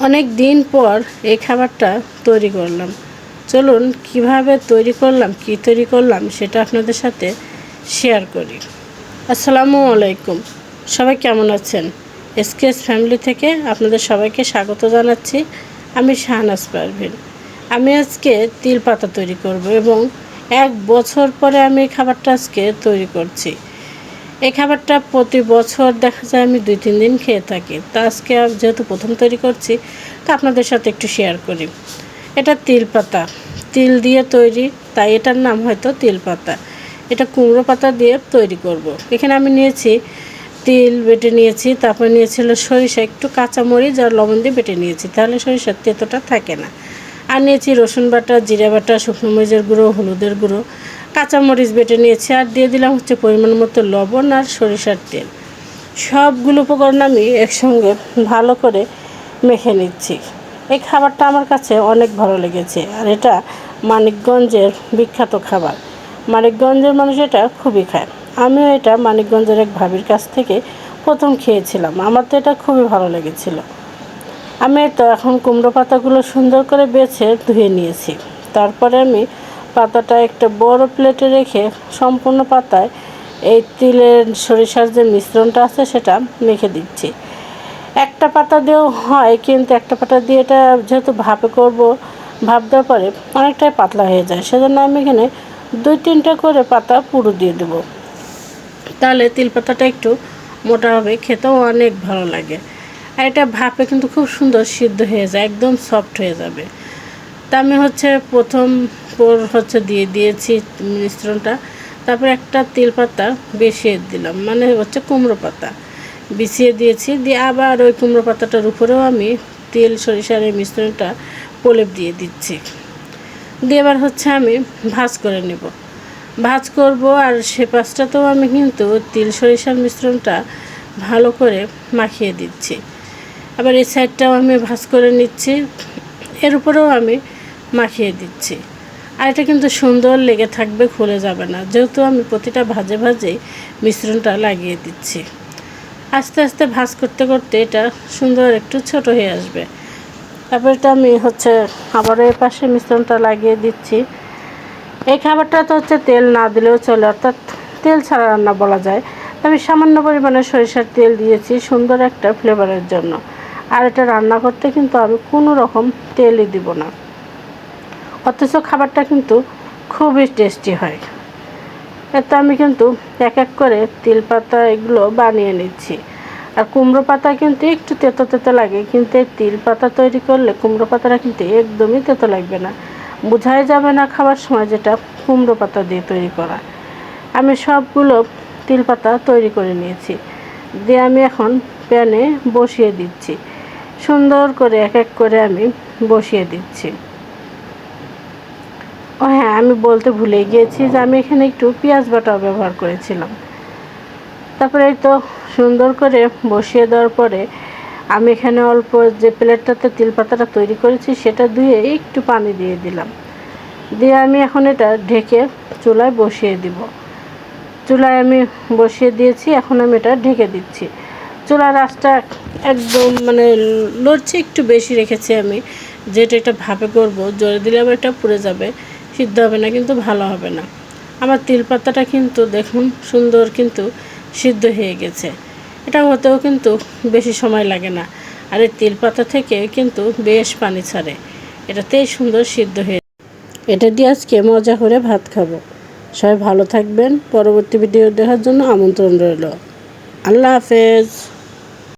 অনেক দিন পর এই খাবারটা তৈরি করলাম। চলুন কিভাবে তৈরি করলাম, কি তৈরি করলাম সেটা আপনাদের সাথে শেয়ার করি। আসসালামু আলাইকুম, সবাই কেমন আছেন? এসকেএস ফ্যামিলি থেকে আপনাদের সবাইকে স্বাগত জানাচ্ছি। আমি শাহনাজ পারভিন। আমি আজকে তিল পাতা তৈরি করব এবং 1 বছর পরে আমি এই খাবারটা আজকে তৈরি করছি। এই খাবারটা প্রতি বছর দেখা যায় আমি 2-3 দিন খেয়ে থাকি। তা আজকে যেহেতু প্রথম তৈরি করছি, তা আপনাদের সাথে একটু শেয়ার করি। এটা তিল পাতা, তিল দিয়ে তৈরি, তাই এটার নাম হয়তো তিল পাতা। এটা কুমড়ো পাতা দিয়ে তৈরি করব। এখানে আমি নিয়েছি তিল বেটে নিয়েছি, তারপর নিয়েছিল সরিষা, একটু কাঁচামরিচ আর লবণ দিয়ে বেটে নিয়েছি, তাহলে সরিষার তেতোটা থাকে না। আর নিয়েছি রসুন বাটা, জিরা বাটা, শুকনো মরিচের গুঁড়ো, হলুদের গুঁড়ো, কাঁচামরিচ বেটে নিয়েছি, আর দিয়ে দিলাম হচ্ছে পরিমাণ মতো লবণ আর সরিষার তেল। সবগুলো উপকরণ আমি একসঙ্গে ভালো করে মেখে নিচ্ছি। এই খাবারটা আমার কাছে অনেক ভালো লেগেছে, আর এটা মানিকগঞ্জের বিখ্যাত খাবার। মানিকগঞ্জের মানুষ এটা খুবই খায়। আমিও এটা মানিকগঞ্জের এক ভাবির কাছ থেকে প্রথম খেয়েছিলাম, আমার তো এটা খুবই ভালো লেগেছিল। আমি তো এখন কুমড়ো পাতাগুলো সুন্দর করে বেছে ধুয়ে নিয়েছি। তারপরে আমি পাতাটা একটা বড় প্লেটে রেখে সম্পূর্ণ পাতায় এই তিলের সরিষার যে মিশ্রণটা আছে সেটা মেখে দিচ্ছি। একটা পাতা দিয়েও হয়, কিন্তু একটা পাতা দিয়ে এটা যেহেতু ভাপে করব, ভাপ দেওয়ার পরে অনেকটাই পাতলা হয়ে যায়, সেজন্য আমি এখানে 2-3টা করে পাতা পুরো দিয়ে দেবো। তাহলে তিল পাতাটা একটু মোটা হবে, খেতেও অনেক ভালো লাগে। আর এটা ভাপে কিন্তু খুব সুন্দর সিদ্ধ হয়ে যায়, একদম সফট হয়ে যাবে। তা আমি প্রথম দিয়ে দিয়েছি মিশ্রণটা। তারপর একটা তিল পাতা বিছিয়ে দিলাম, মানে কুমড়ো পাতা বিছিয়ে দিয়েছি। দিয়ে আবার ওই কুমড়ো পাতাটার উপরেও আমি তেল সরিষার এই মিশ্রণটা প্রলেপ দিয়ে দিচ্ছি। দিয়ে এবার আমি ভাজ করে নেব, ভাজ করব। আর সে পাশটাতেও আমি কিন্তু তিল সরিষার মিশ্রণটা ভালো করে মাখিয়ে দিচ্ছি। আবার এই সাইডটাও আমি ভাজ করে নিচ্ছি, এর উপরেও আমি মাখিয়ে দিচ্ছি। আর এটা কিন্তু সুন্দর লেগে থাকবে, খুলে যাবে না, যেহেতু আমি প্রতিটা ভাজে ভাজেই মিশ্রণটা লাগিয়ে দিচ্ছি। আস্তে আস্তে ভাজ করতে করতে এটা সুন্দর একটু ছোট হয়ে আসবে। তারপর এটা আমি আবার এই পাশে মিশ্রণটা লাগিয়ে দিচ্ছি। এই খাবারটা তো তেল না দিলেও চলে, অর্থাৎ তেল ছাড়া রান্না বলা যায়। আমি সামান্য পরিমাণে সরিষার তেল দিয়েছি সুন্দর একটা ফ্লেভারের জন্য। আর এটা রান্না করতে কিন্তু আমি কোনো রকম তেলই দিব না, অথচ খাবারটা কিন্তু খুবই টেস্টি হয়। এতে আমি কিন্তু এক এক করে তিল পাতা এগুলো বানিয়ে নিচ্ছি। আর কুমড়ো পাতা কিন্তু একটু তেতো তেতো লাগে, কিন্তু এই তিল পাতা তৈরি করলে কুমড়ো পাতাটা কিন্তু একদমই তেতো লাগবে না, বোঝাই যাবে না খাবার সময় যেটা কুমড়ো পাতা দিয়ে তৈরি করা। আমি সবগুলো তিল পাতা তৈরি করে নিয়েছি। দিয়ে আমি এখন প্যানে বসিয়ে দিচ্ছি, সুন্দর করে এক এক করে আমি বসিয়ে দিচ্ছি। ও হ্যাঁ, আমি বলতে ভুলে গিয়েছি যে আমি এখানে একটু পেঁয়াজ বাটাও ব্যবহার করেছিলাম। তারপরে এই তো সুন্দর করে বসিয়ে দেওয়ার পরে আমি এখানে অল্প যে প্লেটটাতে তিল পাতাটা তৈরি করেছি সেটা ধুয়ে একটু পানি দিয়ে দিলাম। দিয়ে আমি এখন এটা ঢেকে চুলায় বসিয়ে দিব। চুলায় আমি বসিয়ে দিয়েছি, এখন আমি এটা ঢেকে দিচ্ছি। চুলার আঁচটা একদম লড়ছে একটু বেশি রেখেছি আমি, যেটা এটা ভাপে করব, জোরে দিলে আবার এটা পুড়ে যাবে, সিদ্ধ হবে না, কিন্তু ভালো হবে না। আমার তিল পাতাটা কিন্তু দেখুন সুন্দর কিন্তু সিদ্ধ হয়ে গেছে। এটা হতেও কিন্তু বেশি সময় লাগে না, আর এই তিল পাতা থেকে কিন্তু বেশ পানি ছাড়ে, এটাতেই সুন্দর সিদ্ধ হয়ে। এটা দিয়ে আজকে মজা করে ভাত খাবো। সবাই ভালো থাকবেন। পরবর্তী ভিডিও দেখার জন্য আমন্ত্রণ রইল। আল্লাহ হাফেজ।